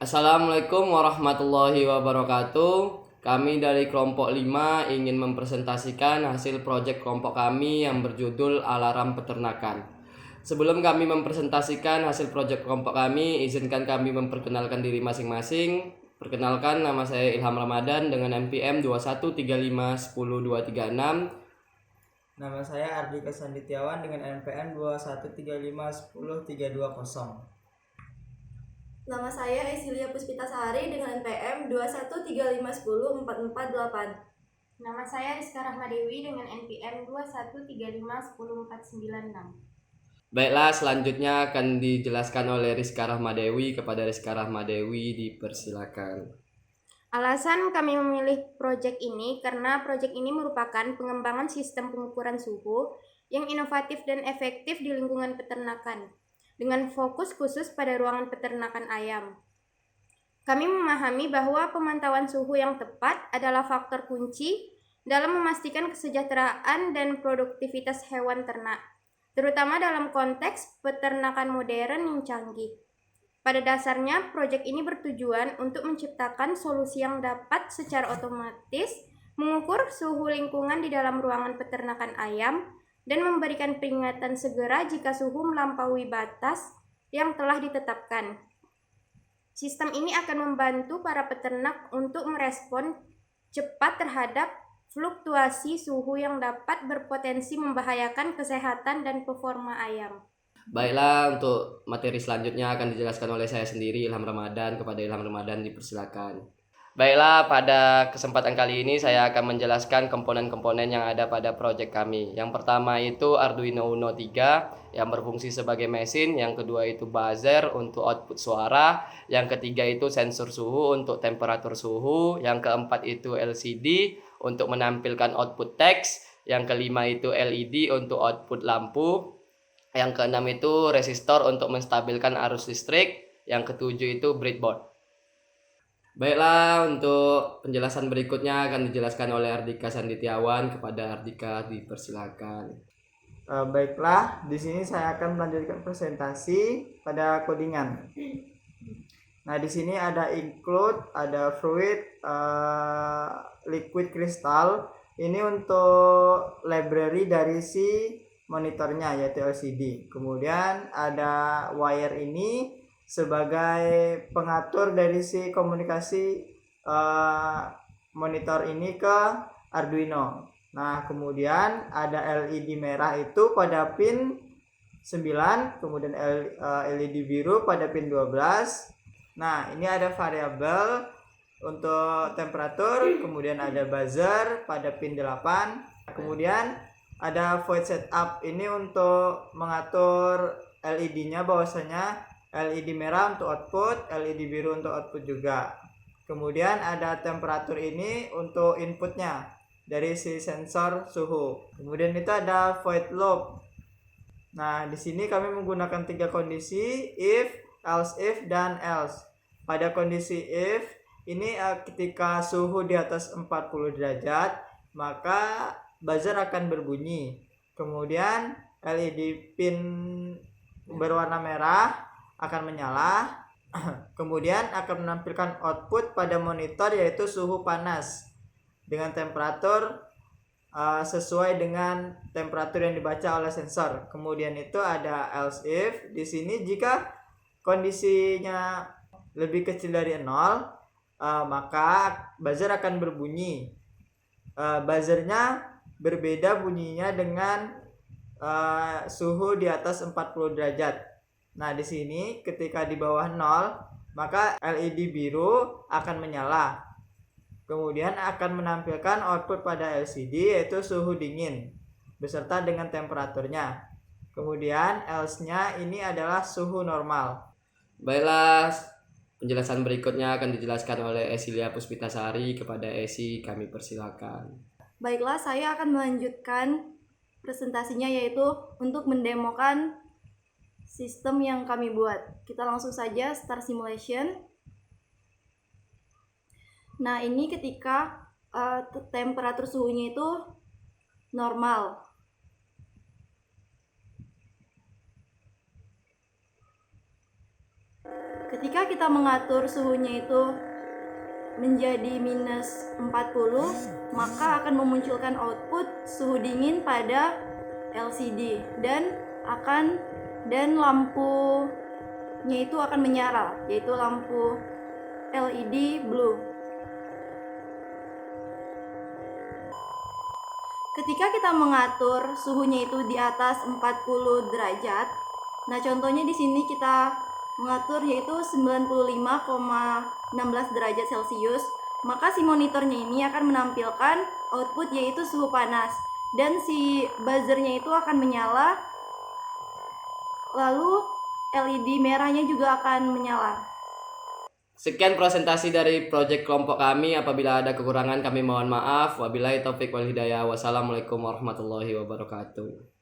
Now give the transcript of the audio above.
Assalamualaikum warahmatullahi wabarakatuh. Kami dari kelompok 5 ingin mempresentasikan hasil proyek kelompok kami yang berjudul Alarm Peternakan. Sebelum kami mempresentasikan hasil proyek kelompok kami, izinkan kami memperkenalkan diri masing-masing. Perkenalkan, nama saya Ilham Ramadan dengan NPM 2135102336. Nama saya Ardika Sanditiawan dengan NPM 2135100320. Nama saya Esilia Puspitasari dengan NPM 2135104448. Nama saya Rizka Rahmadewi dengan NPM 2135104996. Baiklah, selanjutnya akan dijelaskan oleh Rizka Rahmadewi. Kepada Rizka Rahmadewi dipersilakan. Alasan kami memilih proyek ini karena proyek ini merupakan pengembangan sistem pengukuran suhu yang inovatif dan efektif di lingkungan peternakan, dengan fokus khusus pada ruangan peternakan ayam. Kami memahami bahwa pemantauan suhu yang tepat adalah faktor kunci dalam memastikan kesejahteraan dan produktivitas hewan ternak, terutama dalam konteks peternakan modern yang canggih. Pada dasarnya, proyek ini bertujuan untuk menciptakan solusi yang dapat secara otomatis mengukur suhu lingkungan di dalam ruangan peternakan ayam dan memberikan peringatan segera jika suhu melampaui batas yang telah ditetapkan. Sistem ini akan membantu para peternak untuk merespon cepat terhadap fluktuasi suhu yang dapat berpotensi membahayakan kesehatan dan performa ayam. Baiklah, untuk materi selanjutnya akan dijelaskan oleh saya sendiri, Ilham Ramadan. Kepada Ilham Ramadan dipersilakan. Baiklah, pada kesempatan kali ini saya akan menjelaskan komponen-komponen yang ada pada proyek kami. Yang pertama itu Arduino Uno 3 yang berfungsi sebagai mesin. Yang kedua itu buzzer untuk output suara. Yang ketiga itu sensor suhu untuk temperatur suhu. Yang keempat itu LCD untuk menampilkan output teks. Yang kelima itu LED untuk output lampu. Yang keenam itu resistor untuk menstabilkan arus listrik. Yang ketujuh itu breadboard. Baiklah, untuk penjelasan berikutnya akan dijelaskan oleh Ardika Sanditiawan. Kepada Ardika dipersilakan. Baiklah, di sini saya akan melanjutkan presentasi pada codingan. Nah, di sini ada include, ada fluid, liquid crystal. Ini untuk library dari si monitornya yaitu LCD. Kemudian ada wire ini sebagai pengatur dari si komunikasi monitor ini ke Arduino. Nah, kemudian ada LED merah itu pada pin 9, kemudian LED biru pada pin 12. Nah, ini ada variabel untuk temperatur, kemudian ada buzzer pada pin 8. Kemudian ada void setup, ini untuk mengatur LED-nya bahwasanya LED merah untuk output, LED biru untuk output juga. Kemudian ada temperatur ini untuk inputnya dari si sensor suhu. Kemudian itu ada void loop. Nah, di sini kami menggunakan 3 kondisi, if, else if, dan else. Pada kondisi if, ini ketika suhu di atas 40 derajat, maka buzzer akan berbunyi. Kemudian LED pin berwarna merah akan menyala. Kemudian akan menampilkan output pada monitor yaitu suhu panas dengan temperatur sesuai dengan temperatur yang dibaca oleh sensor. Kemudian itu ada else if. Di sini jika kondisinya lebih kecil dari 0, maka buzzer akan berbunyi. Buzzernya berbeda bunyinya dengan suhu di atas 40 derajat. Nah, di sini ketika di bawah 0, maka LED biru akan menyala. Kemudian akan menampilkan output pada LCD yaitu suhu dingin beserta dengan temperaturnya. Kemudian else-nya ini adalah suhu normal. Baiklah, penjelasan berikutnya akan dijelaskan oleh Esilia Puspitasari. Kepada Esi kami persilakan. Baiklah, saya akan melanjutkan presentasinya yaitu untuk mendemokan sistem yang kami buat. Kita langsung saja start simulation. Nah, ini ketika temperatur suhunya itu normal. Ketika kita mengatur suhunya itu menjadi minus 40, maka akan memunculkan output suhu dingin pada LCD dan lampunya itu akan menyala, yaitu lampu LED blue. Ketika kita mengatur suhunya itu di atas 40 derajat, nah contohnya di sini kita mengatur yaitu 95,16 derajat Celcius, maka si monitornya ini akan menampilkan output yaitu suhu panas dan si buzzernya itu akan menyala, lalu LED merahnya juga akan menyala. Sekian presentasi dari proyek kelompok kami. Apabila ada kekurangan kami mohon maaf. Wabillahi taufik wal hidayah. Wassalamualaikum warahmatullahi wabarakatuh.